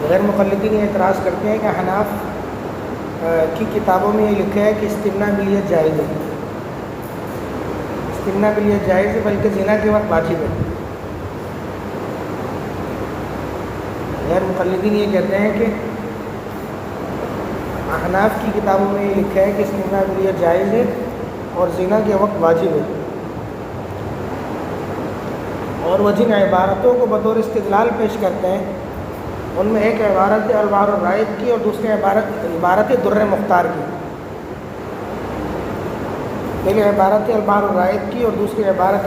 غیر مقلدین یہ اعتراض کرتے ہیں کہ حناف کی کتابوں میں یہ لکھا ہے کہ استمناء بلیت جائز ہے، استمناء بلیت جائز ہے بلکہ زنا کے وقت واجب ہے۔ غیر مقلدین یہ کہتے ہیں کہ احناف کی کتابوں میں یہ لکھا ہے کہ استمناء بلیت جائز ہے اور زنا کے وقت واجب ہے، اور وہ جن عبارتوں کو بطور استدلال پیش کرتے ہیں ان میں ایک عبارت البحر الرائد کی اور دوسری عبارت در مختار کی۔ پہلی عبارت البحر الرائد کی اور دوسری عبارت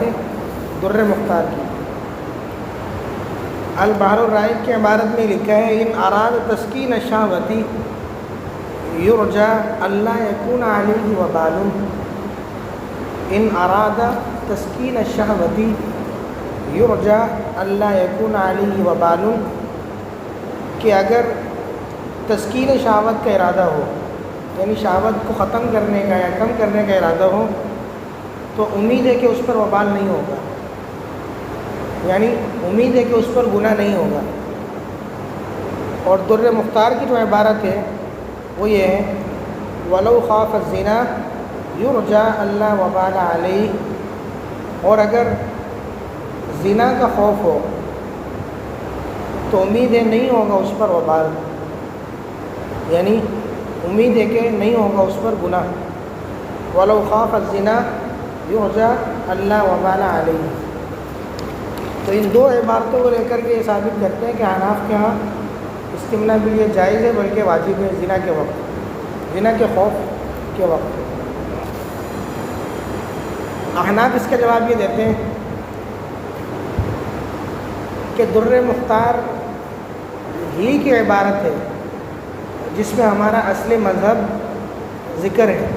در مختار کی۔ البحر الرائد کی عبارت میں لکھا ہے ان اراد تسکین الشہوتی یرجا اللہ یکون علیہ وبال، ان اراد تسکین الشہوتی یرجا اللہ یکون علیہ وبال، کہ اگر تسکین شہوت کا ارادہ ہو، یعنی شہوت کو ختم کرنے کا یا کم کرنے کا ارادہ ہو، تو امید ہے کہ اس پر وبال نہیں ہوگا، یعنی امید ہے کہ اس پر گناہ نہیں ہوگا۔ اور در مختار کی جو عبارت ہے وہ یہ ہے وَلَوْ خَافَ الزِّنَا يُرْجَى أَلَّا وَبَالَ عَلَيْهِ، اور اگر زنا کا خوف ہو تو امید ہے نہیں ہوگا اس پر وبال، یعنی امید ہے کہ نہیں ہوگا اس پر گناہ۔ وَلَوْ خَافَ الزِّنَا يُرْجَى أَلَّا وَبَالَ عَلَيْهِ۔ تو ان دو عبارتوں کو لے کر کے یہ ثابت کرتے ہیں کہ حناف کے ہاں استمناء بلیت جائز ہے بلکہ واجب ہے زنا کے وقت، زنا کے خوف کے وقت۔ احناف اس کا جواب یہ دیتے ہیں کہ در مختار ہی کی عبارت ہے جس میں ہمارا اصل مذہب ذکر ہے۔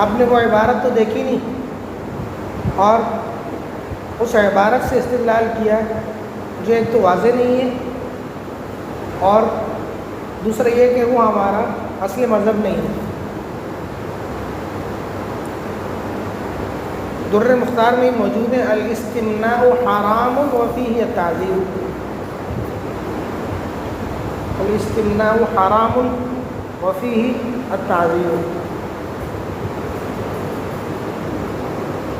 آپ نے وہ عبارت تو دیکھی نہیں اور اس عبارت سے استدلال کیا جو ایک تو واضح نہیں ہے اور دوسرا یہ کہ وہ ہمارا اصل مذہب نہیں ہے۔ در مختار میں موجود ہے الاستمناء حرام وفیہ التعذیر، الاستمناء حرام وفیہ التعذیر۔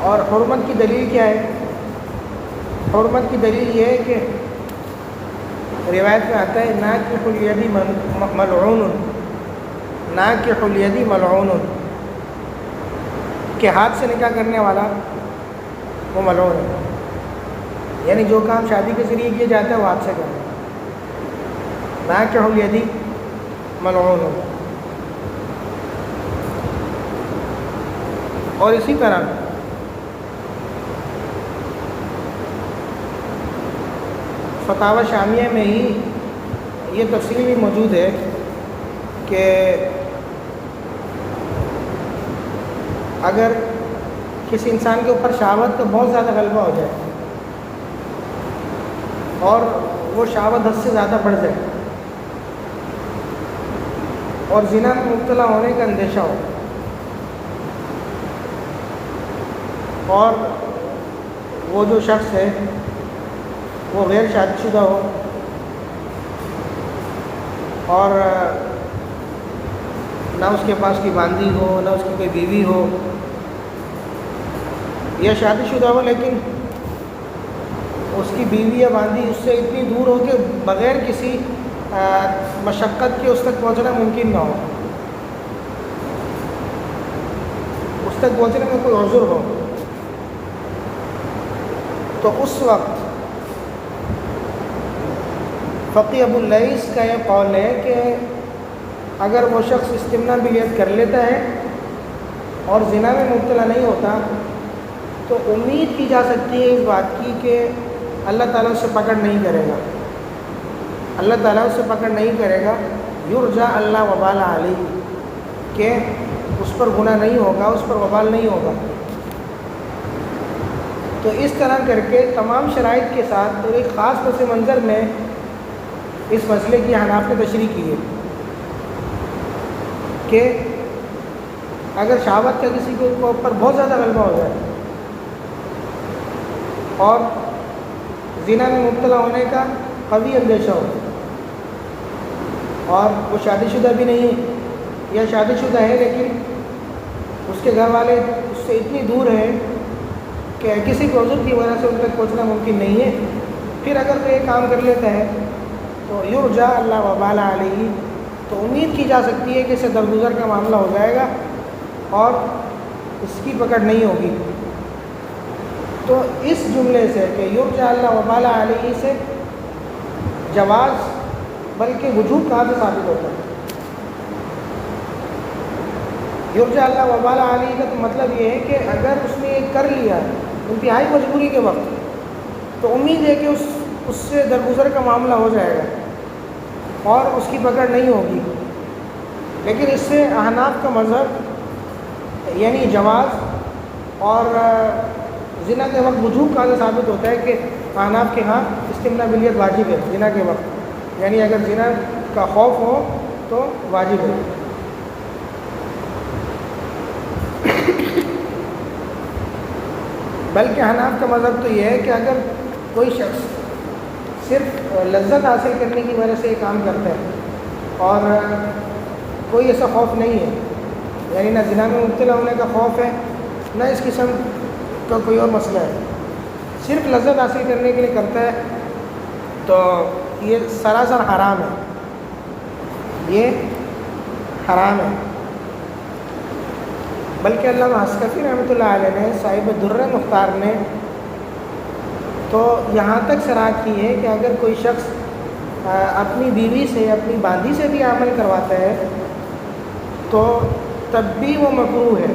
اور حرمت کی دلیل کیا ہے؟ حرمت کی دلیل یہ ہے کہ روایت میں آتا ہے ناکح الید ملعون، ناکح الید ملعون، کہ ہاتھ سے نکاح کرنے والا وہ ملعون ہے، یعنی جو کام شادی کے ذریعے کیا جاتا ہے وہ ہاتھ سے کرنا۔ ناکح الید ملعون۔ اور اسی طرح فتاوی شامیہ میں ہی یہ تفصیل بھی موجود ہے کہ اگر کسی انسان کے اوپر شہوت کا بہت زیادہ غلبہ ہو جائے اور وہ شہوت حد سے زیادہ بڑھ جائے اور زنا میں مبتلا ہونے کا اندیشہ ہو اور وہ جو شخص ہے وہ غیر شادی شدہ ہو اور نہ اس کے پاس کوئی باندھی ہو نہ اس کی کوئی بیوی ہو، یا شادی شدہ ہو لیکن اس کی بیوی یا باندھی اس سے اتنی دور ہو کہ بغیر کسی مشقت کے اس تک پہنچنا ممکن نہ ہو، اس تک پہنچنے میں کوئی عذر ہو، تو اس وقت فقی ابو اللیث کا یہ قول ہے کہ اگر وہ شخص استمناء بلیت کر لیتا ہے اور زنا میں مبتلا نہیں ہوتا تو امید کی جا سکتی ہے اس بات کی کہ اللہ تعالیٰ اس سے پکڑ نہیں کرے گا، اللہ تعالیٰ اس سے پکڑ نہیں کرے گا، یرجا اللہ وبال علیہ، کہ اس پر گناہ نہیں ہوگا، اس پر وبال نہیں ہوگا۔ تو اس طرح کر کے تمام شرائط کے ساتھ اور ایک خاص پس منظر میں اس مسئلے کی حناف نے تشریح کی ہے کہ اگر شہوت کا کسی کے اوپر بہت زیادہ غلبہ ہو جائے اور زنا میں مبتلا ہونے کا قوی اندیشہ ہو اور وہ شادی شدہ بھی نہیں ہے، یا شادی شدہ ہے لیکن اس کے گھر والے اس سے اتنی دور ہیں کہ کسی بھی عذر کی وجہ سے ان تک پہنچنا ممکن نہیں ہے، پھر اگر وہ یہ کام کر لیتا ہے تو یرجا اللہ وبال علیہ، تو امید کی جا سکتی ہے کہ اسے درگزر کا معاملہ ہو جائے گا اور اس کی پکڑ نہیں ہوگی۔ تو اس جملے سے کہ یرجا اللہ وبال علیہ سے جواز بلکہ وجوب کہاں سے ثابت ہوتا ہے؟ یرجا اللہ وبال علیہ کا تو مطلب یہ ہے کہ اگر اس نے یہ کر لیا انتہائی مجبوری کے وقت، تو امید ہے کہ اس سے درگزر کا معاملہ ہو جائے گا اور اس کی پکڑ نہیں ہوگی۔ لیکن اس سے احناف کا مذہب یعنی جواز اور زنا کے وقت وجوب کہاں سے ثابت ہوتا ہے کہ احناف کے ہاں استمناء بلیت واجب ہے زنا کے وقت، یعنی اگر زنا کا خوف ہو تو واجب ہے۔ بلکہ احناف کا مذہب تو یہ ہے کہ اگر کوئی شخص صرف لذت حاصل کرنے کی وجہ سے یہ کام کرتا ہے اور کوئی ایسا خوف نہیں ہے، یعنی نہ زنا میں مبتلا ہونے کا خوف ہے نہ اس قسم کا کوئی اور مسئلہ ہے، صرف لذت حاصل کرنے کے لیے کرتا ہے، تو یہ سراسر حرام ہے، یہ حرام ہے۔ بلکہ علامہ حسکفی رحمۃ اللہ علیہ نے صاحب در مختار نے تو یہاں تک صراحت کی ہے کہ اگر کوئی شخص اپنی بیوی سے اپنی باندھی سے بھی عمل کرواتا ہے تو تب بھی وہ مکروہ ہے۔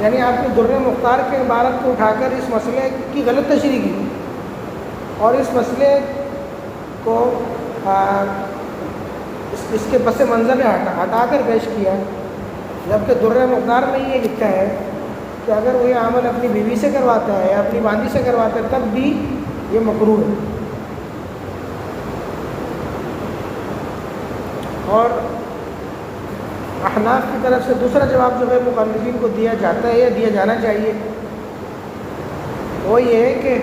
یعنی آپ نے در مختار کے عبارت کو اٹھا کر اس مسئلے کی غلط تشریح کی اور اس مسئلے کو اس کے پس منظر ہٹا کر پیش کیا، جبکہ در مختار میں یہ لکھا ہے کہ اگر وہ یہ عمل اپنی بیوی سے کرواتا ہے یا اپنی باندھی سے کرواتا ہے تب بھی یہ مکروہ ہے۔ اور احناف کی طرف سے دوسرا جواب جو ہے مخالفین کو دیا جاتا ہے یا دیا جانا چاہیے، وہ یہ ہے کہ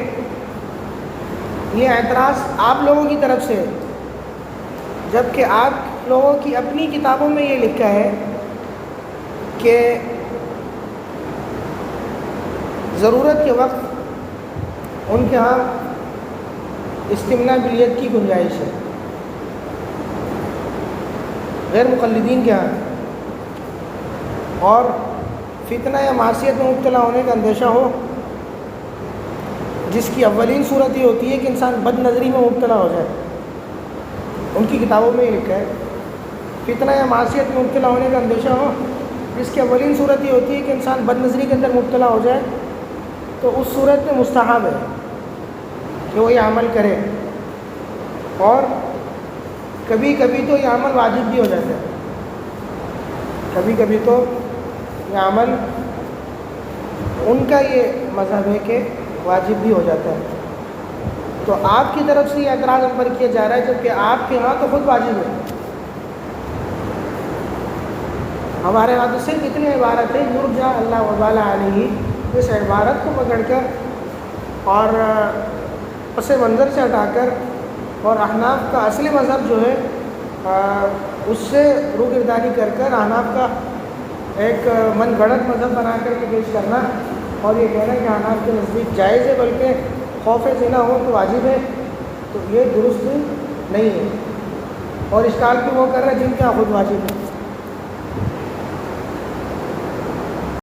یہ اعتراض آپ لوگوں کی طرف سے ہے، جبکہ آپ لوگوں کی اپنی کتابوں میں یہ لکھا ہے کہ ضرورت کے وقت ان کے ہاں استمناء بلیت کی گنجائش ہے، غیر مقلدین کے ہاں، اور فتنہ یا معصیت میں مبتلا ہونے کا اندیشہ ہو، جس کی اولین صورت یہ ہوتی ہے کہ انسان بد نظری میں مبتلا ہو جائے، ان کی کتابوں میں یہ لکھا ہے فتنہ یا معصیت میں مبتلا ہونے کا اندیشہ ہو، جس کی اولین صورت یہ ہوتی ہے کہ انسان بد نظری کے اندر مبتلا ہو جائے، تو اس صورت میں مستحب ہے کہ وہ یہ عمل کرے، اور کبھی کبھی تو یہ عمل واجب بھی ہو جاتا ہے، کبھی کبھی تو یہ عمل ان کا یہ مذہب ہے کہ واجب بھی ہو جاتا ہے۔ تو آپ کی طرف سے یہ اعتراض ہم پر کیا جا رہا ہے، جبکہ آپ کے ہاں تو خود واجب ہے، ہمارے ہاں تو صرف اتنی عبارت ہے یرجا اللہ وبال علیہ، اس عبارت کو پکڑ کر اور پس منظر سے ہٹا کر اور احناف کا اصلی مذہب جو ہے اس سے روگردانی کر کر احناف کا ایک من گھڑت مذہب بنا کر کے پیش کرنا اور یہ کہنا کہ احناف کے نزدیک جائز ہے بلکہ خوف زنا ہو تو واجب ہے، تو یہ درست نہیں ہے، اور اشکال بھی وہ کر رہے ہیں جن کا خود واجب ہے۔